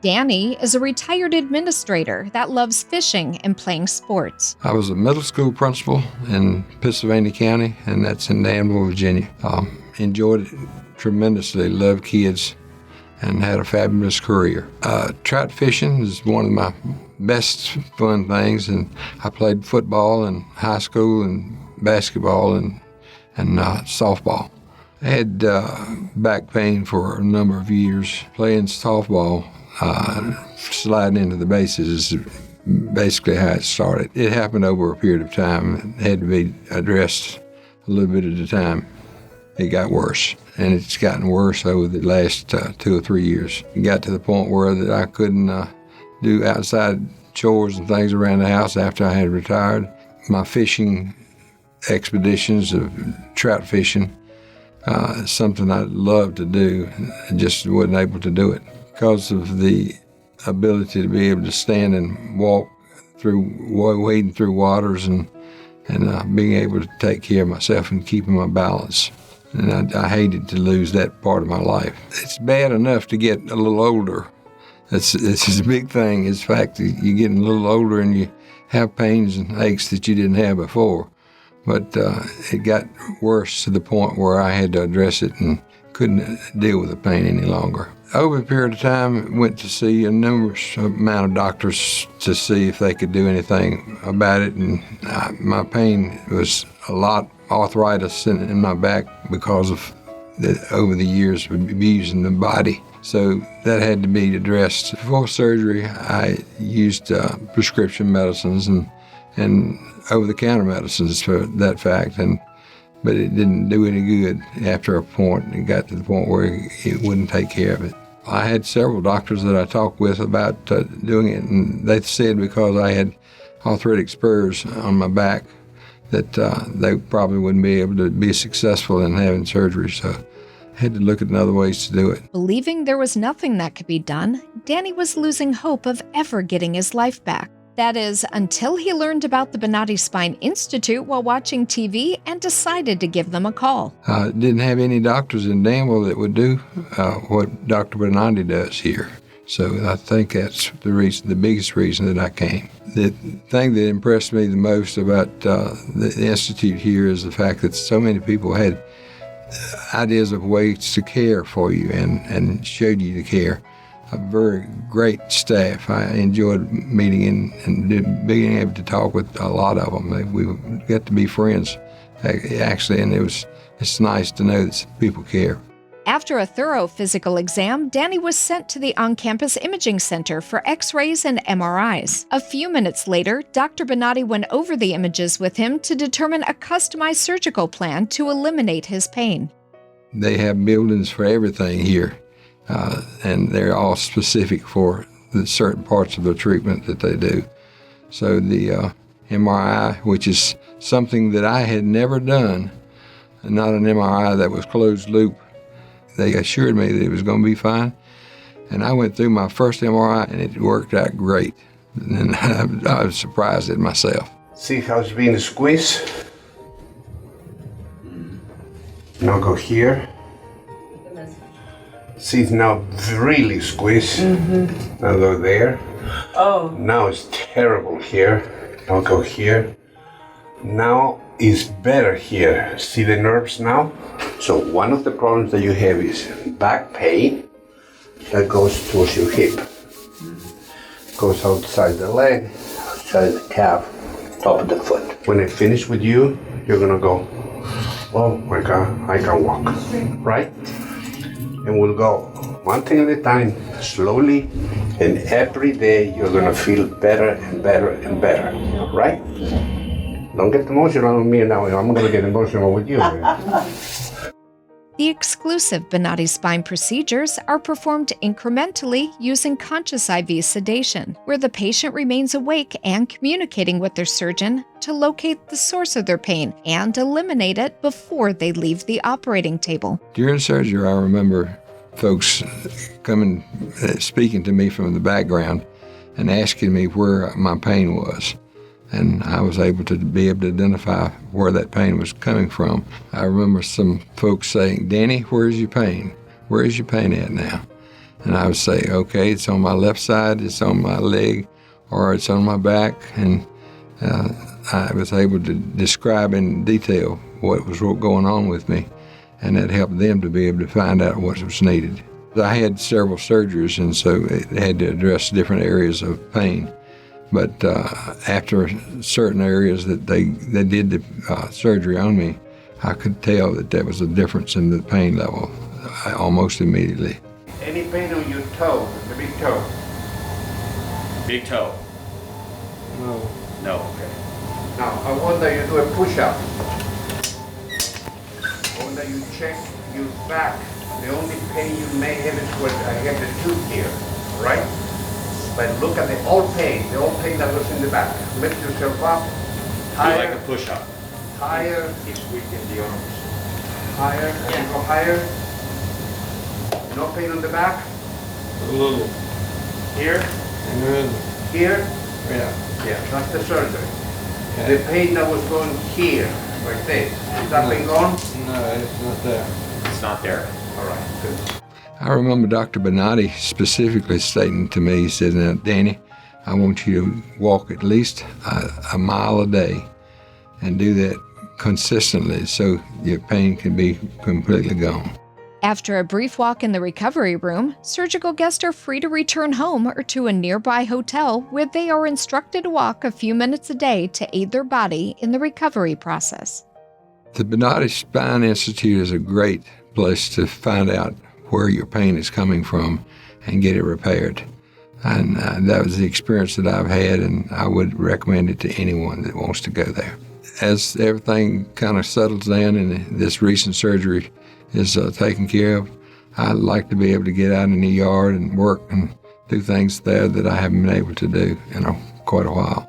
Danny is a retired administrator that loves fishing and playing sports. I was a middle school principal in Pennsylvania County, and that's in Danville, Virginia. Enjoyed it tremendously, loved kids, and had a fabulous career. Trout fishing is one of my best fun things, and I played football in high school and basketball and softball. I had back pain for a number of years. Playing softball, sliding into the bases is basically how it started. It happened over a period of time. It had to be addressed a little bit at a time. It got worse, and it's gotten worse over the last 2 or 3 years. It got to the point where that I couldn't do outside chores and things around the house after I had retired. My fishing expeditions of trout fishing, something I loved to do, I just wasn't able to do it. Because of the ability to be able to stand and walk through, wading through waters and being able to take care of myself and keeping my balance. And I hated to lose that part of my life. It's bad enough to get a little older. It's a big thing. It's the fact that you're getting a little older and you have pains and aches that you didn't have before. But it got worse to the point where I had to address it and couldn't deal with the pain any longer. Over a period of time, went to see a numerous amount of doctors to see if they could do anything about it. And my pain was a lot arthritis in my back because of over the years of abusing the body. So that had to be addressed. Before surgery, I used prescription medicines and over-the-counter medicines for that fact, but it didn't do any good after a point. It got to the point where it wouldn't take care of it. I had several doctors that I talked with about doing it, and they said because I had arthritic spurs on my back that they probably wouldn't be able to be successful in having surgery, so I had to look at other ways to do it. Believing there was nothing that could be done, Danny was losing hope of ever getting his life back. That is, until he learned about the Bonati Spine Institute while watching TV and decided to give them a call. I didn't have any doctors in Danville that would do what Dr. Bonati does here. So I think that's the biggest reason that I came. The thing that impressed me the most about the Institute here is the fact that so many people had ideas of ways to care for you and showed you the care. A very great staff. I enjoyed meeting and being able to talk with a lot of them. We got to be friends, actually, and it's nice to know that people care. After a thorough physical exam, Danny was sent to the on-campus imaging center for x-rays and MRIs. A few minutes later, Dr. Bonati went over the images with him to determine a customized surgical plan to eliminate his pain. They have buildings for everything here. And they're all specific for the certain parts of the treatment that they do. So the MRI, which is something that I had never done, not an MRI that was closed loop, they assured me that it was going to be fine. And I went through my first MRI and it worked out great. And I was surprised at myself. See how it's being squeezed? Now go here. See, it's now really squeezed. Mm-hmm. Now go there. Oh. Now it's terrible here. Now go here. Now it's better here. See the nerves now? So one of the problems that you have is back pain that goes towards your hip. Goes outside the leg, outside the calf, top of the foot. When I finish with you, you're gonna go, oh my God, I can walk, right? And we'll go one thing at a time, slowly, and every day you're gonna feel better and better and better, right? Don't get emotional with me now, I'm gonna get emotional with you. The exclusive Bonati Spine procedures are performed incrementally using conscious IV sedation, where the patient remains awake and communicating with their surgeon to locate the source of their pain and eliminate it before they leave the operating table. During surgery, I remember folks coming, speaking to me from the background and asking me where my pain was. And I was able to identify where that pain was coming from. I remember some folks saying, Danny, where's your pain? Where's your pain at now? And I would say, okay, it's on my left side, it's on my leg, or it's on my back. And I was able to describe in detail what was going on with me, and that helped them to be able to find out what was needed. I had several surgeries, and so it had to address different areas of pain. But after certain areas that they did the surgery on me, I could tell that there was a difference in the pain level almost immediately. Any pain on your toe, the big toe? Big toe. No. No. Okay. Now, I want that you do a push-up. I want that you check your back. The only pain you may have is where I have the tooth here, right? But look at the old pain that was in the back. Lift yourself up. Do Higher. like a push-up. Higher. Keep squeezing the arms. Higher. As you go higher. No pain on the back. A little. Here. And then, Here. yeah. Yeah, that's the surgery. The pain that was going here, like this. Is that pain gone? No, it's not there. It's not there. All right, good. I remember Dr. Bonati specifically stating to me, he said, "Now, Danny, I want you to walk at least a mile a day and do that consistently so your pain can be completely gone." After a brief walk in the recovery room, surgical guests are free to return home or to a nearby hotel where they are instructed to walk a few minutes a day to aid their body in the recovery process. The Bonati Spine Institute is a great place to find out where your pain is coming from and get it repaired. And that was the experience that I've had, and I would recommend it to anyone that wants to go there. As everything kind of settles down and this recent surgery is taken care of, I'd like to be able to get out in the yard and work and do things there that I haven't been able to do in quite a while.